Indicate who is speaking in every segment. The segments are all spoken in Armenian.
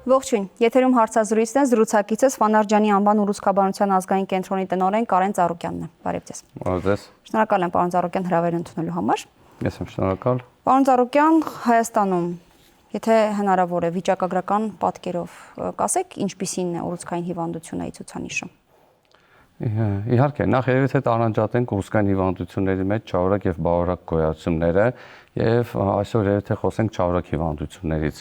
Speaker 1: Ողջույն, եթերում հարցազրույցն է, զրուցակիցս Ֆանարջյանի անվան ուռուցքաբանության ազգային կենտրոնի տնօրեն Կարեն Ծառուկյանն է։ Բարև ձեզ։
Speaker 2: Բարև ձեզ։
Speaker 1: Շնորհակալ եմ պարոն Ծառուկյան հրավերն ընդունելու համար։
Speaker 2: Ես եմ շնորհակալ։
Speaker 1: Պարոն Ծառուկյան, Հայաստանում, եթե հնարավոր է վիճակագրական պատկերով կասեք, ինչպիսին է ուռուցքային հիվանդությունների ցուցանիշը։
Speaker 2: Իհարկե, նախ երևի թե տարանջատենք ուռուցքային հիվանդությունների մեջ չարորակ եւ բավարար գոյացումները եւ այսօր երևի թե խոսենք չարորակ հիվանդություններից։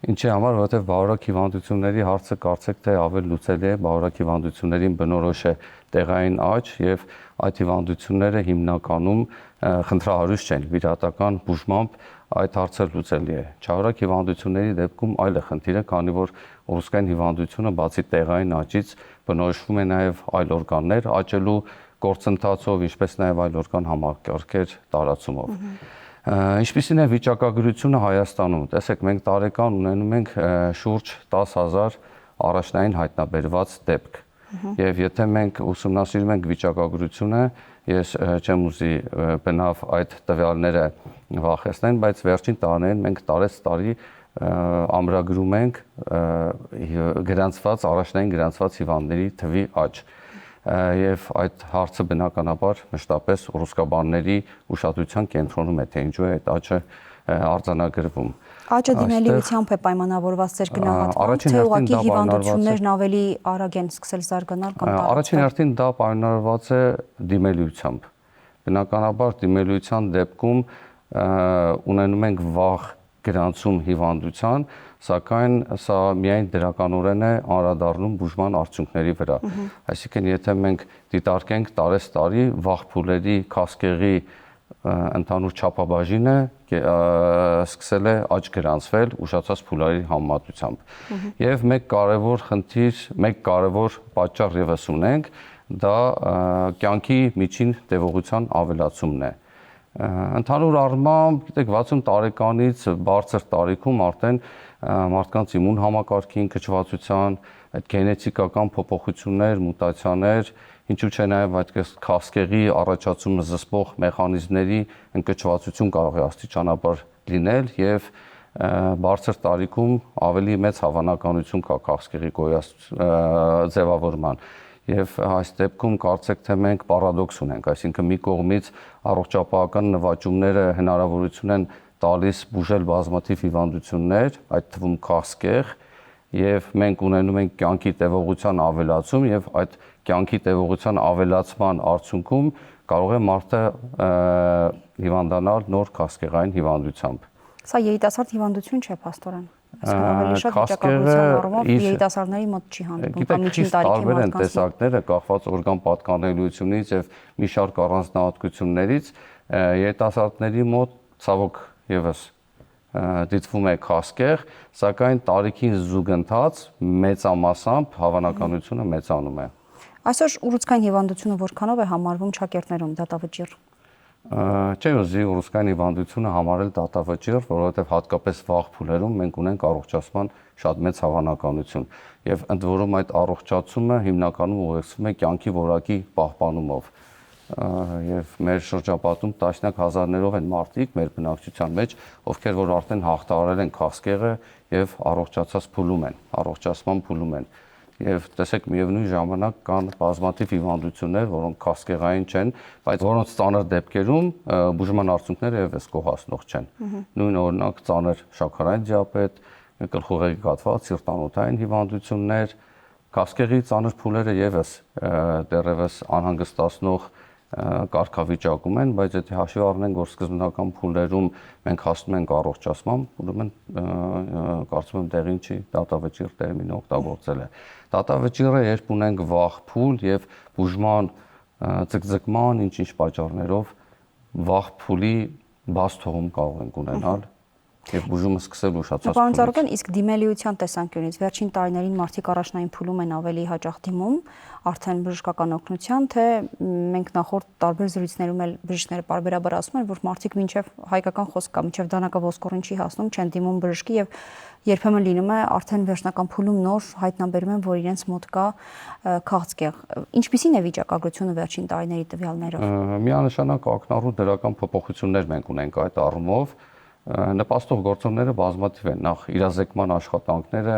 Speaker 2: Ինչի համար, որովհետև բավարար հիվանդությունների հարցը կարծեք թե ավելի լուծելի է, բավարար հիվանդություններին բնորոշ է տեղային աճ եւ այդ հիվանդությունները հիմնականում խնդրահարույց չեն, վիրահատական բուժմամբ այդ հարցը լուծելի է։ Չարորակ հիվանդությունների դեպքում այլ է խնդիրը, քանի որ ուռուցքային հիվանդությունը բացի տեղային աճից բնորոշվում է նաեւ այլ օրգաններ աճելու գործընթացով, ինչպես նաեւ այլ օրգան համակարգեր տարածումով։ Ինչպիսին է վիճակագրությունը Հայաստանում։ Տեսեք, մենք տարեկան ունենում ենք շուրջ 10,000 առաջնային հայտնաբերված դեպք։ Եվ եթե մենք ուսումնասիրում ենք վիճակագրությունը, ես չեմ ուզի բնավ այդ տվյալները վախեցնեն, բայց վերջին տարիներին մենք տարեցտարի ամրագրում ենք գրանցված առաջնային գրանցված հիվանդների թվի աճ։ Եվ այդ հարցը բնականաբար մշտապես ուռուցքաբանների ուշադրության կենտրոնում է, թե ինչու է այդ աճը արձանագրվում։
Speaker 1: Աճը դիմելիությամբ է պայմանավորված ձեր գնահատմամբ, թե ուղղակի հիվանդություններն ավելի արագ են սկսել զարգանալ կամ տարածվել։
Speaker 2: Առաջին հերթին դա պայմանավորված է դիմելիությամբ։ Բնականաբար դիմելիության դեպքում ունենում ենք վաղ գրանցում հիվանդության, սակայն սա միայն դրականորեն է անդրադառնում բուժման արդյունքների վրա։ Այսինքն, եթե մենք դիտարկենք տարեցտարի վաղ փուլերի քասկեղի ընդհանուր չափաբաժինը սկսել է աճ գրանցվել ուշացած փուլերի համեմատությամբ։ Եվ մեկ կարևոր պատճառ ևս ունենք, դա կյանքի միջին տևողության ավելացումն է։ Ընդհանուր առմամբ, գիտեք, 60 տարեկանից բարձր տարիքում արդեն մարդկանց իմուն համակարգի ընկճվածության, այդ գենետիկական փոփոխություններ, մուտացիաներ, ինչու՞ չէ նաև այդպես քասկեղի առաջացումը զսպող մեխանիզմների ընկճվածություն կարող է աստիճանաբար լինել եւ բարձր տարիքում ավելի մեծ հավանականություն կա քասկեղի ձևավորման։ Եվ այս դեպքում կարծեք թե մենք պարադոքս ունենք, այսինքն մի կողմից առողջապահական նվաճումները հնարավորություն են տալիս բուժել բազմաթիվ հիվանդություններ, այդ թվում քասկեղ, եւ մենք ունենում ենք կյանքի տևողության ավելացում եւ այդ կյանքի տևողության ավելացման արդյունքում կարող է մարդը հիվանդանալ նոր քասկեղային հիվանդությամբ։
Speaker 1: Սա երիտասարդ հիվանդություն չէ, փաստորեն։ Այսինքն ավելի շատ վիճակագրության առումով երիտասարդների մոտ չի հանդիպում կամ միջին տարիքի
Speaker 2: տարբեր են տեսակները կախված օրգան պատկանելիությունից եւ մի շարք առանձնահատկություններից, երիտասարդների մոտ ցավոք եւս դիտվում է քասկեղ, սակայն տարիքին զուգընթաց մեծամասամբ հավանականությունը մեծանում է։
Speaker 1: Այսօր ուռուցքային հիվանդությունը որքանով է համարվում ճակերտներում դատավճիռ։
Speaker 2: Չեմ ուզի ուռուցքային հիվանդությունը համարել դատավճիռ, որովհետև հատկապես վաղ փուլերում մենք ունենք առողջացման շատ մեծ հավանականություն եւ ընդ որում այդ առողջացումը հիմնականում ուղեկցվում է կյանքի որակի պահպանումով։ Եվ մեր շրջապատում տասնյակ հազարներով են մարդիկ մեր բնակչության մեջ, ովքեր որ արդեն հաղթահարել են քասկեղը եւ առողջացած փուլում են, առողջացման փուլում են։ Եվ տեսեք, միևնույն ժամանակ կան բազմաթիվ հիվանդություններ, որոնք քասկեղային չեն, բայց որոնց ծանր դեպքերում բուժման արդյունքները եւս գոհացնող չեն։ Նույն օրինակ ծանր շաքարային դիաբետ, գլխուղեղի կաթված, սիրտանոթային հիվանդություններ, քասկեղի ծանր փուլերը եւս դեռևս անհանգստացնող կարգավիճակում են, բայց եթե հաշվի առնենք, որ սկզբնական փուլերում մենք հասնում ենք առողջացման, ուրեմն կարծում եմ տեղին չի դատավճիռ տերմինը օգտագործել է։ Դատավճիռը երբ ունենք վաղ փուլ եւ բուժման ձգձգման ինչ-ինչ պատճառներով վաղ փուլի բաց թողում կարող ենք ունենալ եւ բուժումը սկսել ուշացած
Speaker 1: Պարոն Ծառուկյան, իսկ դիմելիության տեսանկյունից վերջին տարիներին մարդիկ առաջնային փուլում են ավելի հաճախ դիմում արդեն բժշկական օգնության, թե մենք նախորդ տարբեր զրույցներում էլ բժիշկները պարբերաբար ասում են, որ մարդիկ մինչև հայկական խոսք կա, մինչև դանակավորսկորին չի հասնում, չեն դիմում բժշկի եւ երբեմն լինում է արդեն վերջնական փուլում նոր հայտնաբերում են, որ իրենց մոտ կա քաղցկեղ։ Ինչպիսին է վիճակագրությունը վերջին տարիների տվյալներով։
Speaker 2: Միանշանակ ակնառու դրական փոփոխություններ մենք ունենք այդ առումով։ Նպաստող գործոնները բազմաթիվ են, նախ իրազեկման աշխատանքները,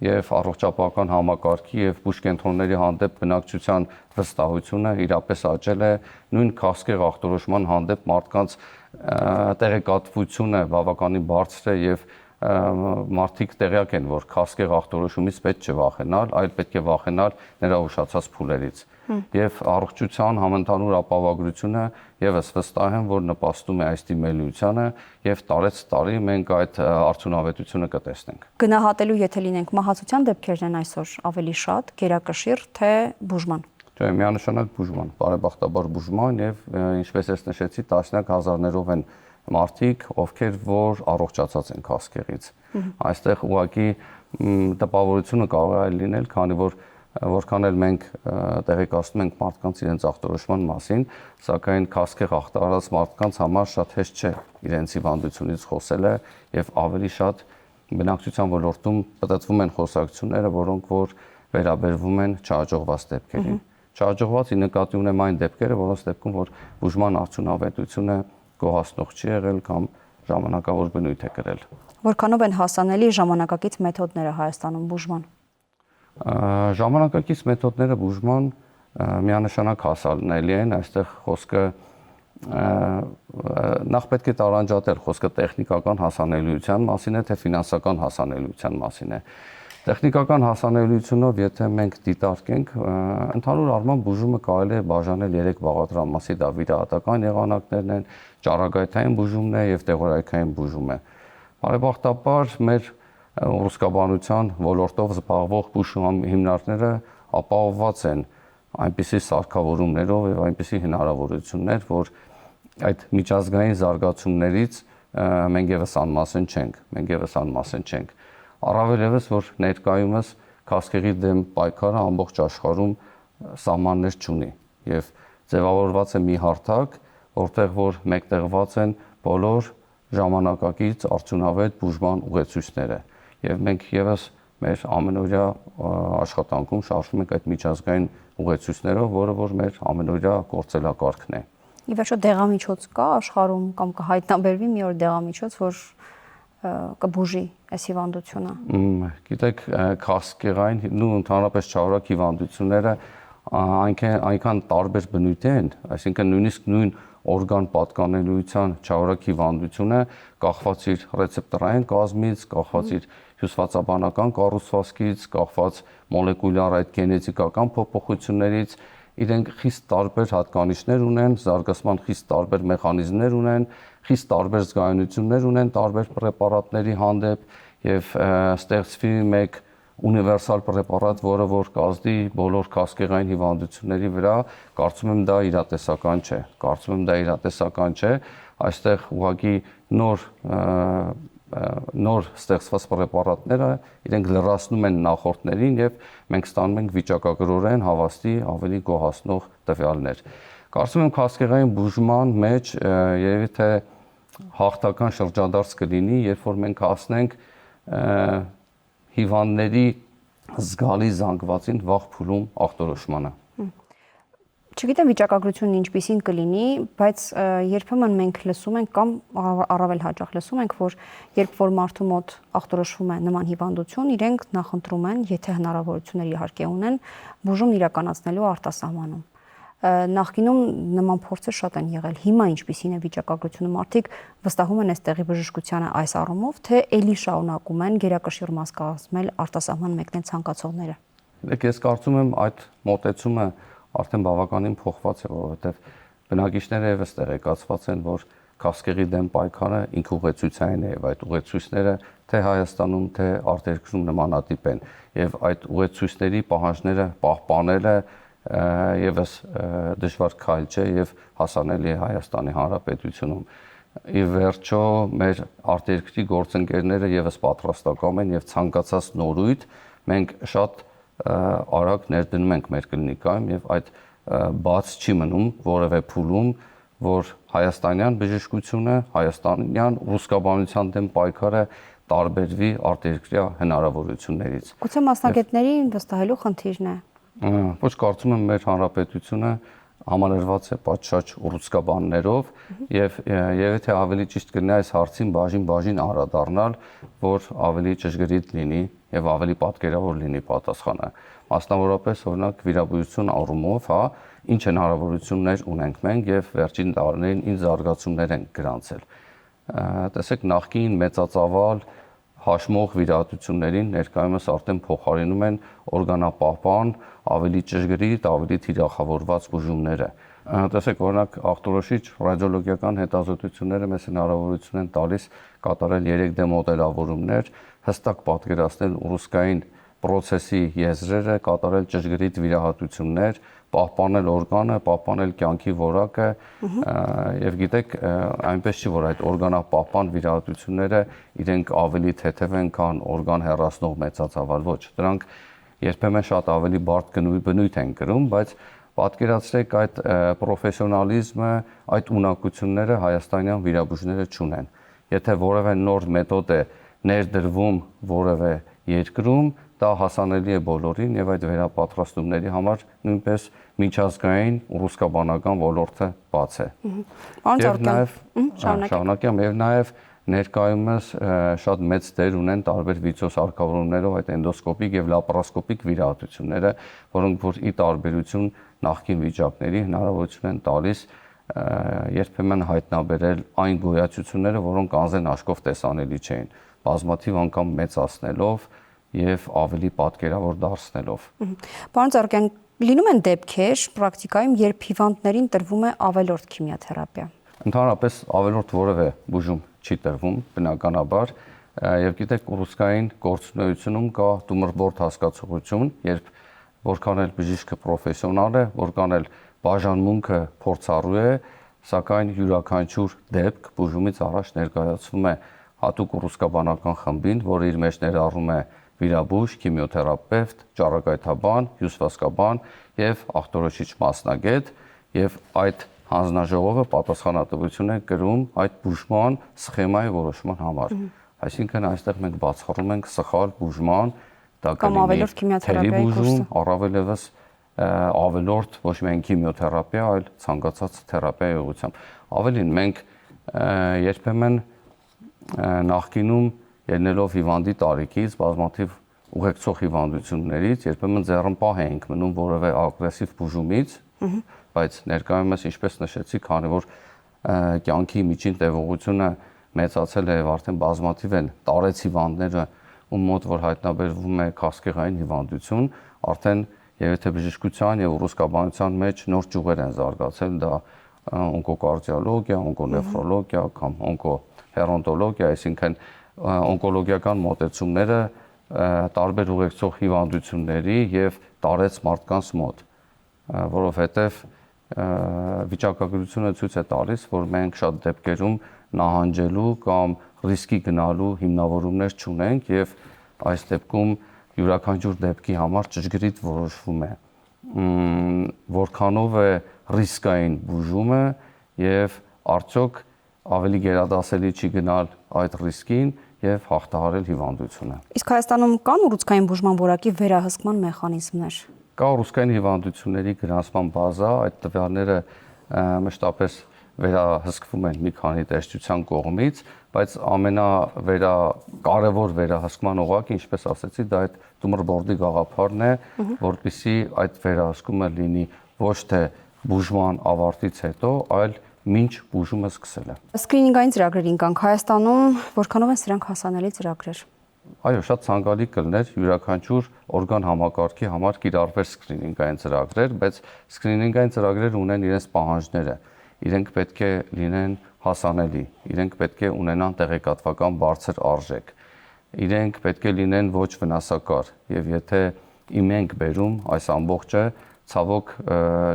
Speaker 2: եւ առողջապահական համակարգի եւ բուժկենտրոնների հանդեպ բնակչության վստահությունը իրապես աճել է, նույն քաղցկեղ ախտորոշման հանդեպ մարդկանց տեղեկատվությունը բավականին բարձր է եւ մարդիկ տեղյակ են, որ քաղցկեղ ախտորոշումից պետք չէ վախենալ, այլ պետք է վախենալ նրա ուշացած փուլերից։ Եվ առողջության համընդհանուր ապահովագրությունը եւս վստահ եմ, որ նպաստում է այս դիմելիությանը եւ տարեց տարի մենք այդ արդյունավետությունը կտեսնենք։
Speaker 1: Գնահատելու եթե լինենք մահացության դեպքերն են այսօր ավելի շատ, գերակշիռ թե բուժման։
Speaker 2: Չէ, միանշանակ բուժման, բարեբախտաբար բուժման եւ ինչպես ես նշեցի, տասնյակ հազարներով են մարդիկ, ովքեր որ առողջացած են քաղցկեղից։ Այստեղ ուղղակի տպավորությունը կարող է լինել, քանի որ որքան էլ մենք տեղեկացնում ենք մարդկանց իրենց ախտորոշման մասին, սակայն քաղցկեղ ախտարած մարդկանց համար շատ հեշտ չէ իրենց հիվանդությունից խոսելը եւ ավելի շատ բնակչության ոլորտում պատտվում են խոսակցությունները, որոնք որ վերաբերվում են չհաջողված դեպքերին։ Չհաջողվածի նկատի ունեմ այն դեպքերը, որոնց դեպքում որ բուժման արդյունավետությունը գոհացնող չի եղել կամ ժամանակավոր բնույթ է կրել։
Speaker 1: Որքանով են հասանելի ժամանակակից մեթոդները Հայաստանում բուժման։
Speaker 2: Ժամանակակից մեթոդները բուժման միանշանակ հասանելի են, այստեղ խոսքը նախ պետք է տարանջատել խոսքը տեխնիկական հասանելիության մասին է, թե ֆինանսական հասանելիության մասին է։ Տեխնիկական հասանելիությունով, եթե մենք դիտարկենք, ընդհանուր առմամբ բուժումը կարելի է բաժանել 3 բաղադրամասի, դա վիրահատական եղանակներն են, ճառագայթային բուժումն է եւ տեղորայքային բուժումը։ Բարեբախտաբար մեր ռուսկաբանության ոլորտով զբաղվող բուժում հիմնարկները ապահովված են այնպիսի սարքավորումներով եւ այնպիսի հնարավորություններ, որ այդ միջազգային զարգացումներից մենք եւս անմասն չենք։ Առավել եւս որ ներկայումս քաղցկեղի դեմ պայքարը ամբողջ աշխարհում սահմաններ չունի եւ ձևավորված է մի հարթակ, որտեղ որ մեկտեղված են բոլոր ժամանակակից արդյունավետ բուժման ուղեցույցները եւ մենք եւս մեր ամենօրյա աշխատանքում շարժվում ենք այդ միջազգային ուղեցույցներով, որը որ մեր ամենօրյա գործելակարգն է։
Speaker 1: Ի վերջո դեղամիջոց կա աշխարհում կամ կհայտնաբերվի մի օր դեղամիջոց, որ կբուժի այս հիվանդությունը։
Speaker 2: Գիտեք, քաղցկեղային ու ընդհանրապես չարորակ հիվանդությունները այնքան տարբեր բնույթ են, այսինքն նույնիսկ նույն օրգան պատկանելիության չարորակ հիվանդությունը կախված իր ռեցեպտորային կազմից, կախված իր հյուսվածաբանական կառուցվածքից, կախված մոլեկուլյար այդ գենետիկական փոփոխություններից, իրենք խիստ տարբեր հատկանիշներ ունեն, զարգացման խիստ տարբեր մեխանիզմներ ունեն, խիստ տարբեր զգայունություններ ունեն տարբեր պրեպարատների հանդեպ եւ ստեղծվի մեկ ունիվերսալ պրեպարատ, որը որ կազդի բոլոր քաղցկեղային հիվանդությունների վրա, կարծում եմ դա իրատեսական չէ, այստեղ ուղղակի նոր ստեղծված պրեպարատները իրենք լրացնում են նախորդներին եւ մենք ստանում ենք վիճակագրորեն հավաստի ավելի գոհացնող տվյալներ։ Կարծում եմ քաղցկեղային բուժման մեջ երևի թե հաղթական շրջադարձ կլինի, երբ որ մենք հասնենք հիվանդների զգալի զանգվածին վաղ փուլում ախտորոշմանը։
Speaker 1: Չգիտեմ վիճակագրությունն ինչպիսին կլինի, բայց երբեմն մենք լսում ենք կամ առավել հաճախ լսում ենք, որ երբ որ մարդու մոտ ախտորոշվում է նման հիվանդություն, իրենք նախընտրում են, եթե հնարավորություններ իհարկե ունեն, բուժում իրականացնելու արտասահմանում։ Նախկինում նման փորձեր շատ են եղել։ Հիմա ինչպիսին է վիճակագրությունը, մարդիկ վստահում են այստեղի բժշկությանը այս առումով, թե ելի շարունակում են գերակշիռ մաս կազմել արտասահման մեկնել ցանկացողները։
Speaker 2: Ես կարծում եմ այդ մոտեցումը արդեն բավականին փոխված է, որովհետև բնակիչները եւս տեղեկացված են, որ քաղցկեղի դեմ պայքարը ինքուղեցույցային է եւ այդ ուղեցույցները թե Հայաստանում, թե արտերկրում նմանատիպ են եւ այդ ուղեցույցների պահանջները պահպանելը եւս դժվար քայլ չէ եւ հասանելի է Հայաստանի Հանրապետությունում։ Ի վերջո մեր արտերկրի գործընկերները եւս պատրաստական են եւ ցանկացած նորույթ մենք շատ արագ ներդնում ենք մեր կլինիկայում եւ այդ բաց չի մնում որևէ փուլում, որ հայաստանյան բժշկությունը, հայաստանյան ռուսկաբանության դեմ պայքարը տարբերվի արտերկրյա հնարավորություններից։
Speaker 1: Գուցե մասնագետներին վստահելու խնդիրն է։
Speaker 2: Ոչ, կարծում եմ մեր հանրապետությունը համալրված է պատշաճ ռուսկաբաններով եւ եթե ավելի ճիշտ կլինի այս հարցին բաժին անդրադառնալ, որ ավելի ճշգրիտ լինի եւ ավելի պատկերավոր լինի պատասխանը։ Մասնավորապես օրինակ վիրաբույժություն առումով, հա, ինչ հնարավորություններ ունենք մենք եւ վերջին տարիներին ինչ զարգացումներ են գրանցել։ Տեսեք, նախկին մեծածավալ հաշմող վիրահատություններին ներկայումս արդեն փոխարինում են օրգանապահպան, ավելի ճշգրիտ, ավելի թիրախավորված բուժումները։ Տեսեք, օրինակ ախտորոշիչ ռադիոլոգիական հետազոտությունները մեզ հնարավորություն են տալիս կատարել 3D մոդելավորումներ, հստակ պատկերացնել ուռուցքային պրոցեսի եզրերը, կատարել ճշգրիտ վիրահատություններ, պահպանել օրգանը, պահպանել կյանքի որակը եւ գիտեք, այնպես չի, որ այդ օրգանապահպան վիրահատությունները իրենք ավելի թեթև են, քան օրգան հեռացնող մեծածավալ, ոչ, դրանք երբեմն շատ ավելի բարդ բնույթ են կրում, բայց պատկերացրեք այդ պրոֆեսիոնալիզմը, այդ ունակությունները հայաստանյան վիրաբույժները չունեն։ Եթե որևէ նոր մեթոդ է ներդրվում որևէ երկրում, դա հասանելի է բոլորին եւ այդ վերապատրաստումների համար նույնպես միջազգային ուռուցքաբանական ոլորտը բաց է։ Եվ նաեւ շարունակեմ եւ նաեւ ներկայումս շատ մեծ դեր ունեն տարբեր վիծոսարկավորումներով այդ էնդոսկոպիկ եւ լապարասկոպիկ վիրահատությունները, որոնք որ ի տարբերություն նախկին վիճակների հնարավորություն են տալիս երբեմն հայտնաբերել այն գոյացությունները, որոնք անզեն աշկով տեսանելի չէին, բազմաթիվ անգամ մեծացնելով եւ ավելի պատկերավոր դարձնելով։
Speaker 1: Պարոն Ծառուկյան, լինում են դեպքեր պրակտիկայում, երբ հիվանդներին տրվում է ավելորդ քիմիոթերապիա։
Speaker 2: Ընդհանրապես ավելորդ որևէ բուժում չի տրվում, բնականաբար, եւ գիտեք, ուռուցքային գործունեությունում կա տումորբորդ հասկացողություն, երբ որքան էլ բժիշկը պրոֆեսիոնալ է, որքան էլ բաժանմունքը փորձառու է, սակայն յուրաքանչյուր դեպք բուժումից առաջ ներկայացվում է հատուկ ուռուցքաբանական խմբին, որը իր մեջ ներառում է վիրաբույժ, քիմիոթերապևտ, ճառագայթաբան, հյուսվածքաբան եւ ախտորոշիչ մասնագետ, եւ այդ հանձնաժողովը պատասխանատվություն է կրում այդ բուժման սխեմայի որոշման համար։ Այսինքն այստեղ մենք բացառում ենք սխալ բուժման, դա
Speaker 1: կամ ավելորդ քիմիոթերապիայի կուրսը,
Speaker 2: առավելևս ավելորդ ոչ միայն քիմիոթերապիա, այլ ցանկացած թերապիայի ուղղությամբ։ Ավելին, մենք երբեմն նախկինում ելնելով հիվանդի տարիքից, բազմաթիվ ուղեկցող հիվանդություններից, երբեմն ձեռնպահ էինք մնում որևէ ագրեսիվ բուժումից, բայց ներկայումս, ինչպես նշեցի, քանի որ կյանքի միջին տևողությունը մեծացել է եւ արդեն բազմաթիվ են տարեց հիվանդները, ում մոտ որ հայտնաբերվում է քասկեղային հիվանդություն, արդեն եւ եթե բժշկության եւ ուռուցքաբանության մեջ նոր ճյուղեր են զարգացել, դա օնկոկարդիոլոգիա, օնկոնեֆրոլոգիա կամ օնկոհերոնտոլոգիա, այսինքն օնկոլոգիական մոտեցումները տարբեր ուղեկցող հիվանդությունների եւ տարեց մարդկանց մոտ, որովհետեւ վիճակագրությունը ցույց է տալիս, որ մենք շատ դեպքերում նահանջելու կամ ռիսկի գնալու հիմնավորումներ չունենք եւ այս դեպքում յուրաքանչյուր դեպքի համար ճշգրիտ որոշվում է որքանով է ռիսկային բուժումը եւ արդյոք ավելի գերադասելի չի գնալ այդ ռիսկին եւ հաղթահարել հիվանդությունը։ Իսկ
Speaker 1: Հայաստանում կան ուռուցքային բուժման որակի վերահսկման մեխանիզմներ։
Speaker 2: Կա ուռուցքային հիվանդությունների գրանցման բազա, այդ տվյալները մշտապես վերահսկվում են մի քանի տեսչության կողմից, բայց ամենակարևոր վերահսկման օղակը, ինչպես ասեցի, դա այդ տումորբորդի գաղափարն է, որպեսզի այդ վերահսկումը լինի ոչ թե բուժման ավարտից հետո, այլ մինչ բուժումը սկսելը։
Speaker 1: Սկրինինգային ծրագրերին կանք Հայաստանում որքանով են սրանք հասանելի ծրագրեր։
Speaker 2: Այո, շատ ցանկալի կլներ յուրաքանչյուր օրգան համակարգի համար կիրառվեր սկրինինգային ծրագրեր, բայց սկրինինգային ծրագրերը ունեն իրենց պահանջները։ Իրենք պետք է լինեն հասանելի, իրենք պետք է ունենան տեղեկատվական բարձր արժեք, իրենք պետք է լինեն ոչ վնասակար, եւ եթե իմ ենք բերում այս ամբողջը, ցավոք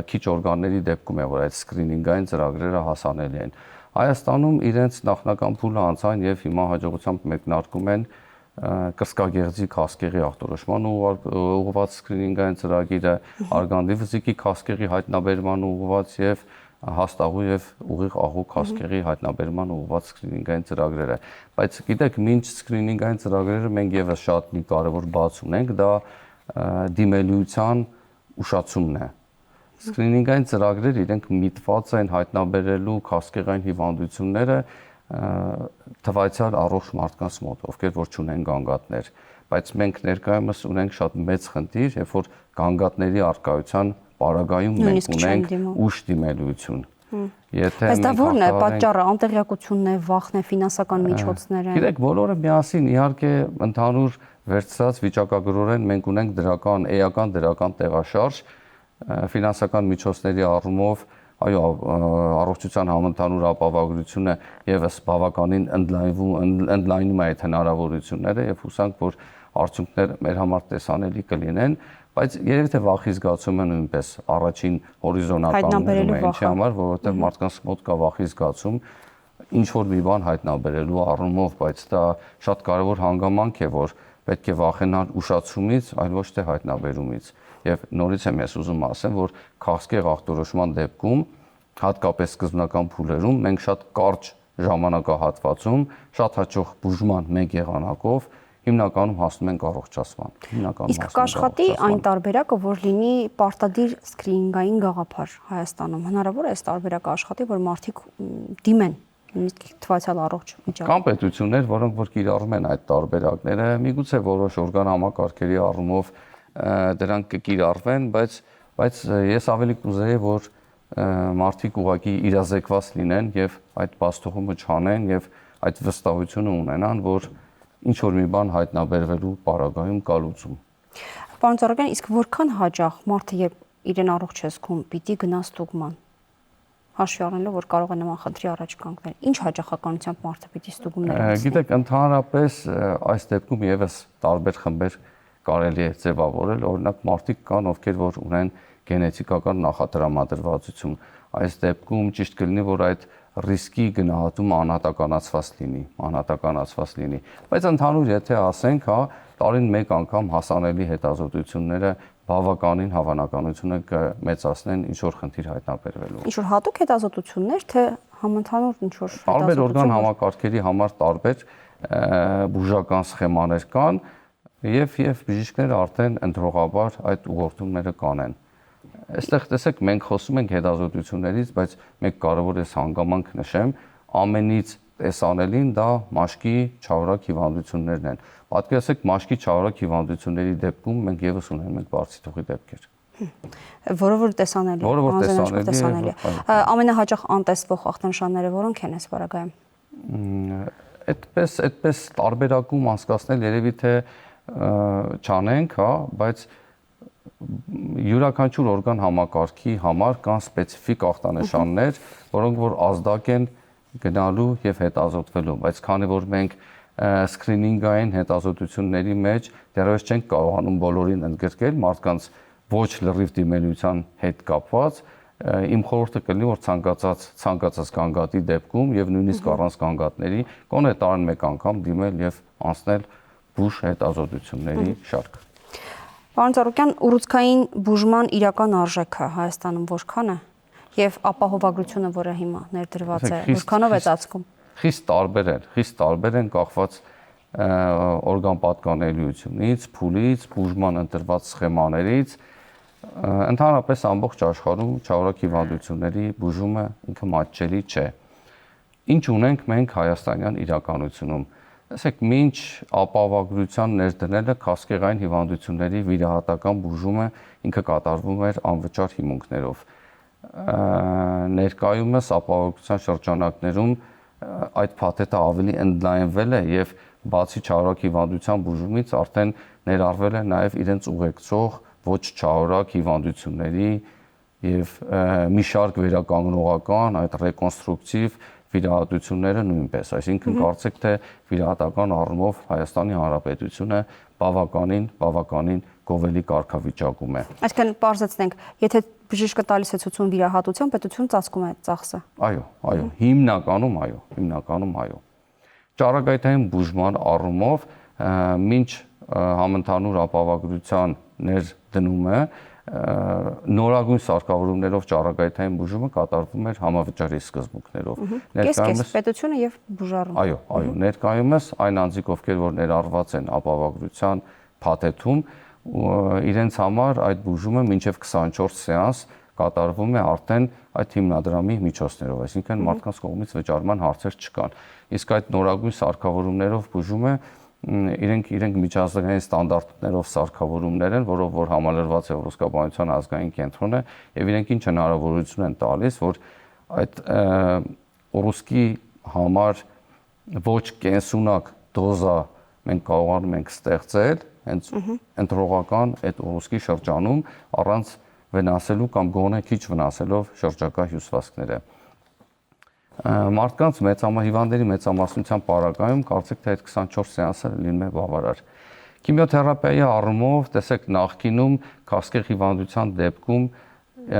Speaker 2: քիչ օրգանների դեպքում է, որ այդ սկրինինգային ծրագրերը հասանելի են։ Հայաստանում իրենց նախնական փուլը անցան եւ հիմա հաջողությամբ մեկնարկում են կրծքագեղձի քասկեղի ախտորոշման ուղղված սկրինինգային ծրագիրը, արգանդի վզիկի քասկեղի հայտնաբերման ուղղված եւ հաստաղու եւ ուղիղ աղու քասկեղի հայտնաբերման ուղղված սկրինինգային ծրագրերը։ Բայց գիտեք, մինչ սկրինինգային ծրագրերը մենք եւս շատ մի կարևոր բաց ունենք, դա դիմելիության ուշացումն է։ Սկրինինգային ծրագրերը իրենք միտված են հայտնաբերելու քասկեղային հիվանդությունները թվայցյալ առողջ մարդկանց մոտ, ովքեր որ չունեն գանգատներ, բայց մենք ներկայումս ունենք շատ մեծ խնդիր, երբ որ գանգատների արկայության պարագայում մենք ունենք ուշ դիմելիություն։
Speaker 1: Բայց դա ո՞րն է պատճառը, անտեղյակությունն է, վախն է, ֆինանսական միջոցները։
Speaker 2: Գիտեք, բոլորը միասին իհարկե ընդհանուր վերցրած վիճակագրորեն մենք ունենք էական դրական տեղաշարժ, ֆինանսական միջոցների առումով, այո, առողջության համընդհանուր ապահովությունը եւս բավականին ընդլայնում է այդ հնարավորությունները եւ հուսանք, որ արդյունքները մեր համար տեսանելի կլինեն, բայց երևի թե վախի զգացումը նույնպես առաջին հորիզոնականում է ինչի համար, որովհետեւ մարդկանց մոտ կա վախի զգացում ինչ որ մի բան հայտնաբերելու առումով, բայց դա շատ կարևոր հանգամանք է, որ պետք է վախենալ ուշացումից, այլ ոչ թե հայտնաբերումից։ Եվ նորից եմ ես ուզում ասեմ, որ քաղցկեղ ախտորոշման դեպքում, հատկապես սկզբնական փուլերում, մենք շատ կարճ ժամանակահատվածում, շատ հաճախ բուժման մեկ եղանակով հիմնականում հասնում ենք առողջացման։
Speaker 1: Իսկ կաշխատի այն տարբերակը, որ լինի պարտադիր սկրինինգային գաղափար Հայաստանում, հնարավոր է այս տարբերակը աշխատի, որ մարդիկ դիմեն նույնիսկ թվացial առողջ վիճակը։
Speaker 2: Կան պետություններ, որոնք որ կիրառում են այդ տարբերակները, միգուցե որոշ օրգան համակարգերի առումով դրանք կկիրառվեն, բայց ես ավելի կուզեի, որ մարդիկ ուղղակի իրազեկված լինեն եւ այդ բաստողումը չանեն եւ այդ վստահությունը ունենան, որ ինչ որ մի բան հայտնաբերվելու պարագայում կա լուծում։
Speaker 1: Պարոն Ծառուկյան, իսկ որքան հաճախ մարդը երբ իրեն առողջ է զգում, պիտի գնա ստուգման։ Հաշվի առնելով, որ կարող է նման խնդրի առաջ կանգնել։ Ինչ հաճախականությամբ մարդը պիտի ստուգումներ անցնի։
Speaker 2: Գիտեք, ընդհանրապես այս դեպքում եւս տարբեր խմբեր կարելի է ձևավորել, օրինակ մարդիկ կան, ովքեր որ ունեն գենետիկական նախատրամադրվածություն։ Այս դեպքում ճիշտ կլինի, որ այդ ռիսկի գնահատումը անհատականացված լինի, բայց ընդհանուր եթե ասենք, հա, տարին մեկ անգամ հասանելի հետազոտությունները բավականին հավանականությունը կմեծացնեն ինչ որ խնդիր հայտնաբերվելու։
Speaker 1: Ինչ որ հատուկ հետազոտություններ, թե համընդհանուր ինչ որ
Speaker 2: տարբեր օրգան համակարգերի համար տարբեր բուժական սխեմաներ կան եւ բժիշկները արդեն ընդհանրաբար այդ ուղղորդումները կանեն։ Այստեղ տեսեք, մենք խոսում ենք հետազոտություններից, բայց մեկ կարևոր է հանգամանք նշեմ, ամենից տեսանելին դա մաշկի չավրակ հիվանդություններն են։ Պատկերացրեք, մաշկի չավրակ հիվանդությունների դեպքում մենք եւս ունենք բարձր թվի դեպքեր։
Speaker 1: Որը տեսանելի է։ Ամենահաճախ անտեսվող ախտանշանները որոնք են այս բaragայում։
Speaker 2: Այդպես տարբերակում անցկացնել երևի թե չանենք, հա, բայց յուրաքանչյուր օրգան համակարգի համար կան սպეციფიկ ախտանշաններ, որոնք որ ազդակ են գնալու եւ հետազոտվելու, բայց քանի որ մենք սկրինինգային հետազոտությունների մեջ դեռևս չենք կարողանում բոլորին ընդգրկել մարդկանց ոչ լրիվ դիմելիության հետ կապված, իմ խորհուրդը կլինի, որ ցանկացած գանգատի դեպքում եւ նույնիսկ առանց գանգատների գոնե տարին մեկ անգամ դիմել եւ անցնել բուժ հետազոտությունների շարք։
Speaker 1: Պարոն Ծառուկյան, ուռուցքային բուժման իրական արժեքը Հայաստանում որքան է եւ ապահովագրությունը, որը հիմա ներդրված է, որքանով է ծածկում։
Speaker 2: Խիստ տարբեր են կախված օրգան պատկանելիությունից, փուլից, բուժման ընտրված սխեմաներից, ընդհանրապես ամբողջ աշխարհում չավրակ հիվանդությունների բուժումը ինքը մատչելի չէ։ Ինչ ունենք մենք հայաստանյան իրականությունում։ Տեսեք, մինչ ապահովագրության ներդնելը քաղցկեղային հիվանդությունների վիրահատական բուժումը ինքը կատարվում էր անվճար հիմունքներով։ Ներկայումս ապահովագրության շրջանակներում այդ փաթեթը ավելի ընդլայնվել է եւ բացի չավրակ հիվանդության բուժումից արդեն ներառվել է նաեւ իրենց ուղեկցող ոչ չավրակ հիվանդությունների եւ մի շարք վերականգնողական, այդ ռեկոնստրուկտիվ վիրահատությունները նույնպես, այսինքն կարծեք թե վիրահատական առումով Հայաստանի Հանրապետությունը բավականին գովելի կարգավիճակում է։
Speaker 1: Այսինքն պարզեցնենք, եթե բժիշկը տալիս է ցուցում վիրահատության, պետությունը ծածկում է ծախսը։
Speaker 2: Այո, հիմնականում այո։ Ճառագայթային բուժման առումով մինչ համընդհանուր ապահովագրության ներդնումը նորագույն սարքավորումներով ճառագայթային բուժումը կատարվում էր համավճարի սկզբունքներով։
Speaker 1: Կես պետությունը եւ բուժառումը։
Speaker 2: Այո, ներկայումս այն անձիկ, ովքեր որ ներառված են ապահովագրության փաթեթում, իրենց համար այդ բուժումը մինչև 24 սեանս կատարվում է արդեն այդ հիմնադրամի միջոցներով, այսինքն մարդկանց կողմից վճարման հարցեր չկան։ Իսկ այդ նորագույն սարքավորումներով բուժումը իրենք միջազգային ստանդարտներով սարքավորումներ են, որով որ համալրված է ռուսկաբանության ազգային կենտրոնը, եւ իրենք ինչ հնարավորություն են տալիս, որ այդ ռուսկի համար ոչ կենսունակ դոզա մենք կարողանում ենք ստեղծել հենց ընտրողական այդ ռուսկի շրջանում առանց վնասելու կամ գոնե քիչ վնասելով շրջակա հյուսվածքները։ Մարդկանց հիվանդների մեծամասնության պարագայում կարծեք թե այդ 24 սեանսը լինում է բավարար։ Քիմիոթերապիայի առումով, տեսեք, նախկինում քաղցկեղ հիվանդության դեպքում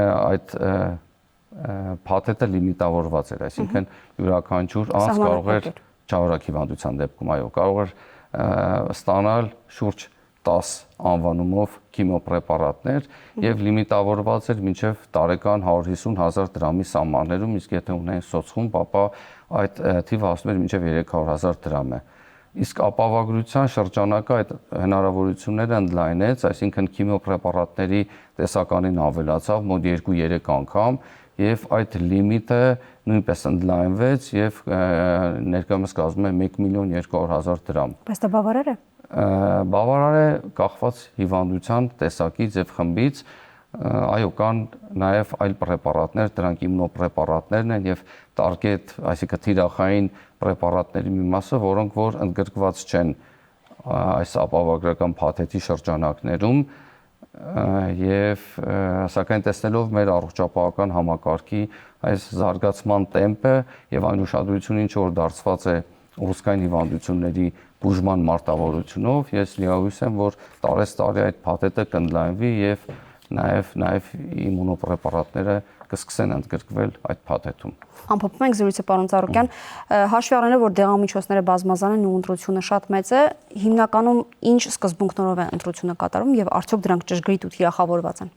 Speaker 2: այդ փաթեթը լիմիտավորված էր, այսինքն յուրաքանչյուր անձ կարող էր ճավրակ հիվանդության դեպքում, այո, կարող էր ստանալ շուրջ 10 անվանումով քիմիոպրեպարատներ եւ լիմիտավորված էր մինչեւ տարեկան 150,000 դրամի սահմաններում, իսկ եթե ունեն սոցխումբ, ապա այդ թիվը հասնում էր մինչեւ 300,000 դրամ է։ Իսկ ապավագրության շրջանակը այդ հնարավորությունները ընդլայնեց, այսինքն քիմիոպրեպարատների տեսականին ավելացավ մոտ 2-3 անգամ եւ այդ լիմիտը նույնպես ընդլայնվեց եւ ներկայումս կազմում է 1,200,000 դրամ։
Speaker 1: Բայց դա բավարար է։
Speaker 2: Բավարար է կախված հիվանդության տեսակից եւ խմբից, այո, կան նաեւ այլ պրեպարատներ, դրանք իմունոպրեպարատներն են եւ տարկետ, այսինքն թիրախային պրեպարատների մի մասը, որոնք որ ընդգրկված չեն այս ապավագրական փաթեթի շրջանակներում եւ սակայն տեսնելով մեր առողջապահական համակարգի այս զարգացման տեմպը եւ այն ուշադրությունը, ինչ որ դարձված է ռուսկային հիվանդությունների բուժման մարտավարությունով, ես լիահույս եմ, որ տարեստարի այդ փաթեթը կընդլայնվի եւ նաեւ իմունոպրեպարատները կսկսեն ընդգրկվել այդ փաթեթում։
Speaker 1: Ամփոփում ենք զրույցը, պարոն Ծառուկյան, հաշվի առնելով, որ դեղամիջոցները բազմազան են ու ընտրությունը շատ մեծ է, հիմնականում ինչ սկզբունքներով է ընտրությունը կատարում եւ արդյոք դրանք ճշգրիտ ու թիրախավորված են։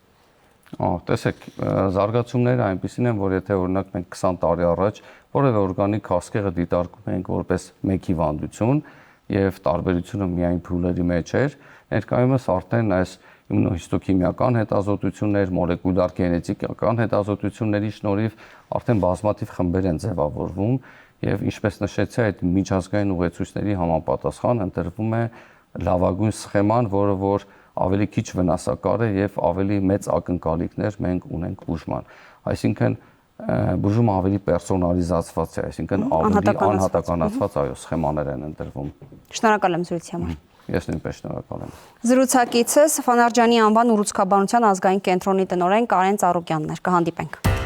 Speaker 2: Տեսեք, զարգացումները այնպիսին են, որ եթե օրինակ մենք 20 տարի առաջ որևէ օրգանիկ քաղցկեղը դիտարկում ենք որպես մեկ հիվանդություն եւ տարբերությունը միայն փուլերի մեջ էր, ներկայումս արդեն այս իմունոհիստոքիմիական հետազոտություններ, մոլեկուլար գենետիկական հետազոտությունների շնորհիվ արդեն բազմաթիվ խմբեր են ձևավորվում եւ ինչպես նշեցի, այդ միջազգային ուղեցույցների համապատասխան ընտրվում է լավագույն սխեման, որը որ ավելի քիչ վնասակար է եւ ավելի մեծ ակնկալիքներ մենք ունենք բուժման։ Այսինքն բուժումը ավելի պերսոնալիզացված է, այսինքն ավելի անհատականացված, այո, սխեմաներ են ընտրվում։
Speaker 1: Շնորհակալ եմ զրույցի համար։
Speaker 2: Ես նույնպես շնորհակալ եմ։
Speaker 1: Զրուցակիցս Ֆանարջյանի անվան ուռուցքաբանության ազգային կենտրոնի տնօրեն Կարեն Ծառուկյանն էր։ Կհանդիպենք։